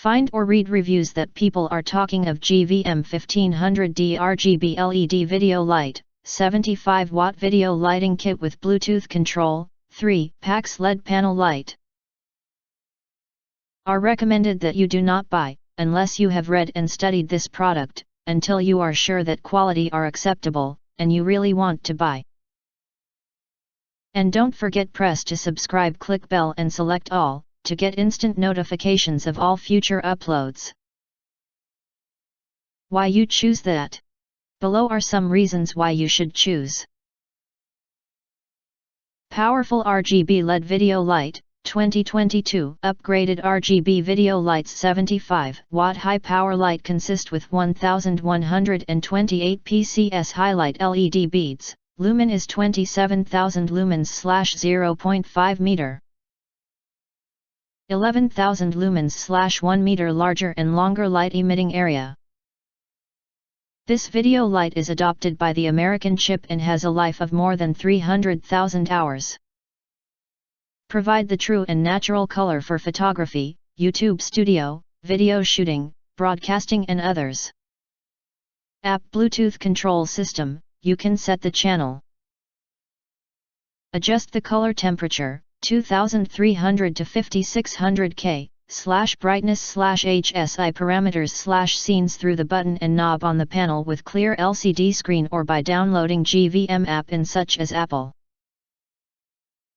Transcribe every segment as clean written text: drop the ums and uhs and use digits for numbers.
Find or read reviews that people are talking of GVM 1500D RGB LED video light, 75-watt video lighting kit with Bluetooth control, 3 packs LED panel light. Are recommended that you do not buy, unless you have read and studied this product, until you are sure that quality are acceptable, and you really want to buy. And don't forget press to subscribe, click bell and select all, to get instant notifications of all future uploads. Why you choose that? Below are some reasons why you should choose. Powerful RGB LED video light, 2022 upgraded RGB video lights 75-watt high power light consist with 1128 pcs highlight LED beads, lumen is 27,000 lumens /0.5 meter. 11,000 lumens /1 meter larger and longer light emitting area. This video light is adopted by the American chip and has a life of more than 300,000 hours. Provide the true and natural color for photography, YouTube studio, video shooting, broadcasting and others. App Bluetooth control system, you can set the channel. Adjust the color temperature, 2300 to 5600 K, /brightness /HSI parameters /scenes through the button and knob on the panel with clear LCD screen or by downloading GVM app in such as Apple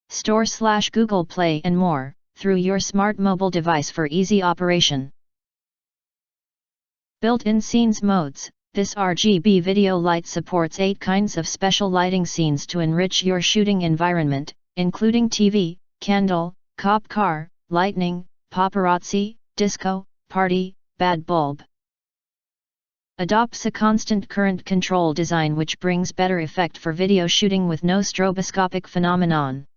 Store / Google Play and more, through your smart mobile device for easy operation. Built-in scenes modes. This RGB video light supports 8 kinds of special lighting scenes to enrich your shooting environment, including TV, candle, cop car, lightning, paparazzi, disco, party, bad bulb. Adopts a constant current control design which brings better effect for video shooting with no stroboscopic phenomenon.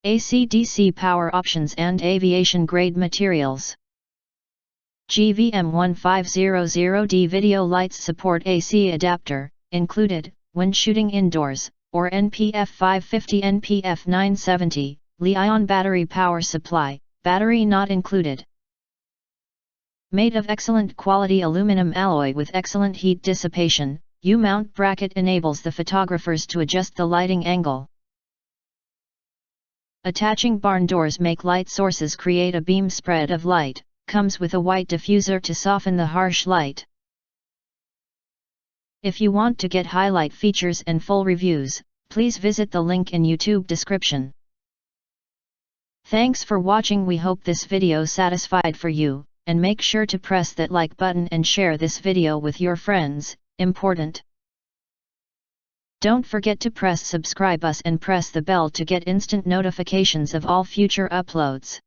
AC/DC power options and aviation grade materials. GVM 1500D video lights support AC adapter, included, when shooting indoors, or NPF 550 NPF 970, Li-ion battery power supply, battery not included. Made of excellent quality aluminum alloy with excellent heat dissipation, U-mount bracket enables the photographers to adjust the lighting angle. Attaching barn doors make light sources create a beam spread of light, comes with a white diffuser to soften the harsh light. If you want to get highlight features and full reviews, please visit the link in YouTube description. Thanks for watching. We hope this video satisfied for you, and make sure to press that like button and share this video with your friends, important. Don't forget to press subscribe us and press the bell to get instant notifications of all future uploads.